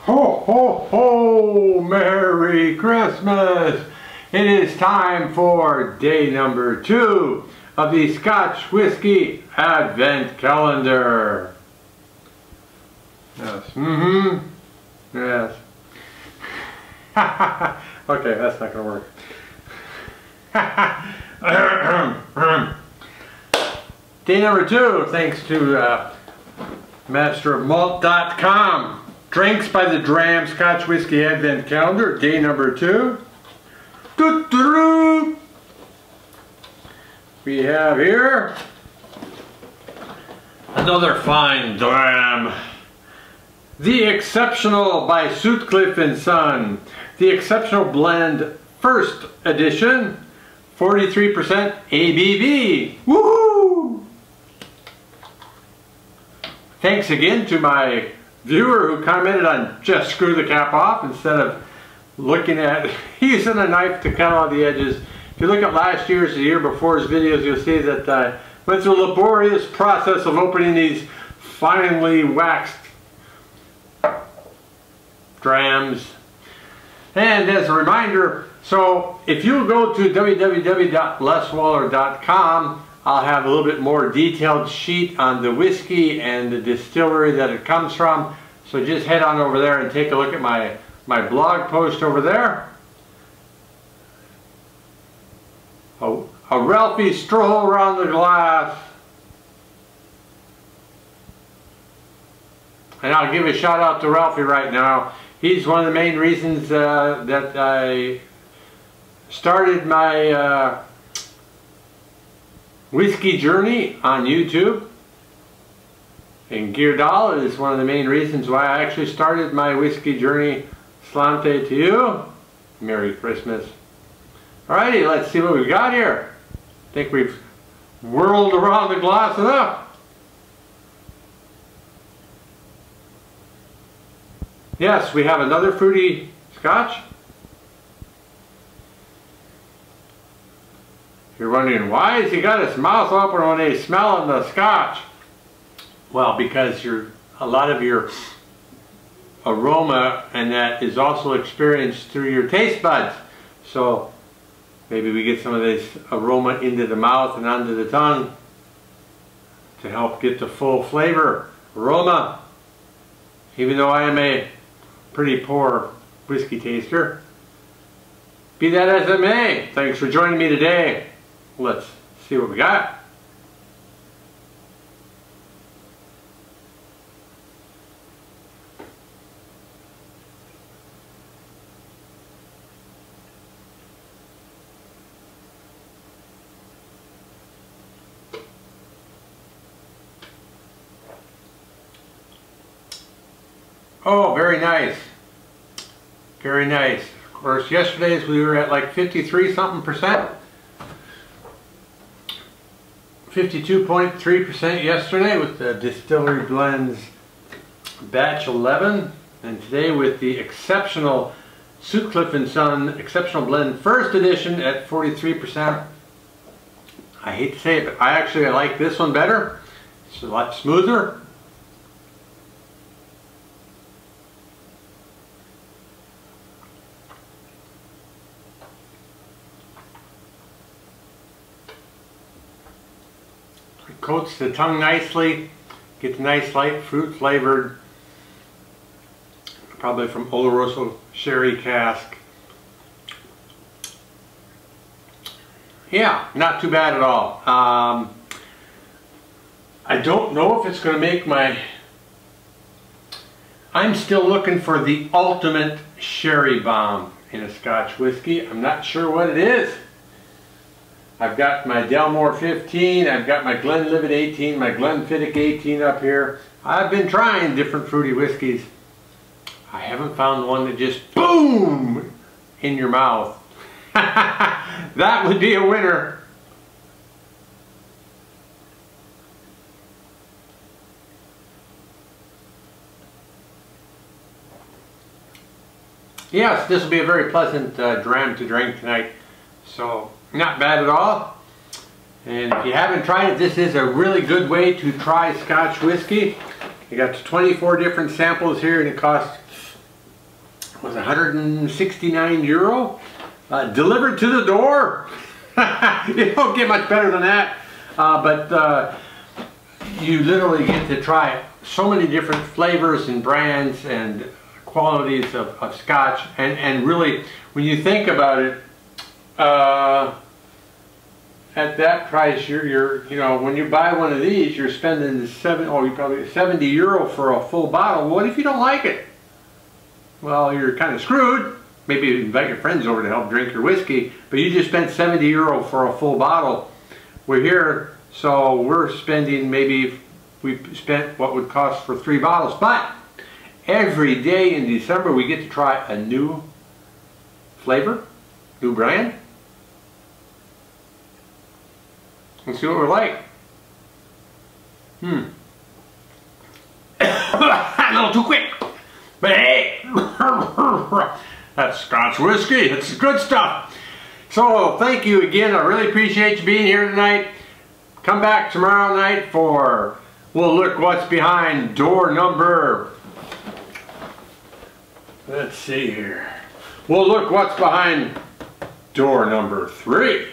Ho, ho, ho! Merry Christmas! It is time for day number 2 of the Scotch Whisky Advent Calendar. Yes. Yes. Okay, that's not going to work. Day number 2, thanks to masterofmalt.com. Drinks by the Dram Scotch Whisky Advent Calendar, day number 2. Doo-doo-doo. We have here another fine dram. The Exceptional by Sutcliffe and Son. The Exceptional Blend First Edition, 43% ABV. Woohoo! Thanks again to my viewer who commented on just screw the cap off instead of looking at using a knife to cut all the edges. If you look at last year's, the year before's videos, you'll see that I went through a laborious process of opening these finely waxed drams. And as a reminder, so if you go to www.leswaller.com, I'll have a little bit more detailed sheet on the whiskey and the distillery that it comes from. So just head on over there and take a look at my blog post over there. A Ralphie stroll around the glass. And I'll give a shout out to Ralphie right now. He's one of the main reasons that I started my whiskey journey on YouTube. And Geardal is one of the main reasons why I actually started my whiskey journey. Slante to you. Merry Christmas. Alrighty, let's see what we've got here. I think we've whirled around the glass enough. Yes, we have another fruity scotch. You're wondering, why has he got his mouth open when he's smelling the scotch? Well, because a lot of your aroma and that is also experienced through your taste buds. So maybe we get some of this aroma into the mouth and onto the tongue to help get the full flavor aroma. Even though I am a pretty poor whiskey taster. Be that as it may, thanks for joining me today. Let's see what we got. Oh, very nice. Very nice. Of course, yesterday's we were at like 53 something percent. 52.3% yesterday with the Distillery Blends Batch 11. And today with the Exceptional Sutcliffe and Son Exceptional Blend First Edition at 43%. I hate to say it, but I actually like this one better. It's a lot smoother. Coats the tongue nicely, gets nice light fruit flavored, probably from Oloroso sherry cask. Yeah, not too bad at all. I don't know if it's going to make my... I'm still looking for the ultimate sherry bomb in a Scotch whiskey. I'm not sure what it is. I've got my Delmore 15, I've got my Glenlivet 18, my Glenfiddich 18 up here. I've been trying different fruity whiskeys. I haven't found one that just boom in your mouth. That would be a winner. Yes, this will be a very pleasant dram to drink tonight. So, not bad at all. And if you haven't tried it, this is a really good way to try Scotch whiskey. You got 24 different samples here and it costs was 169 euro. Delivered to the door. You don't get much better than that. But you literally get to try so many different flavors and brands and qualities of Scotch. And really, when you think about it, at that price, you know, when you buy one of these, you're spending probably 70 euro for a full bottle. What if you don't like it? Well, you're kind of screwed. Maybe you invite your friends over to help drink your whiskey, but you just spent 70 euro for a full bottle. We're here, so we're spending, maybe we spent what would cost for 3 bottles, but every day in December we get to try a new flavor, new brand, and see what we're like. A little too quick, but hey, that's Scotch whiskey. It's good stuff. So thank you again. I really appreciate you being here tonight. Come back tomorrow night for we'll look what's behind door number. Let's see here. We'll look what's behind door number 3.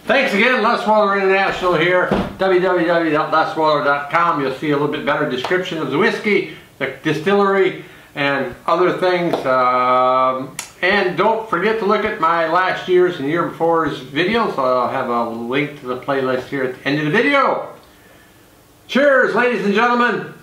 Thanks again, Les Waller International here, www.leswaller.com. You'll see a little bit better description of the whiskey, the distillery, and other things. And don't forget to look at my last year's and year before's videos. I'll have a link to the playlist here at the end of the video. Cheers, ladies and gentlemen.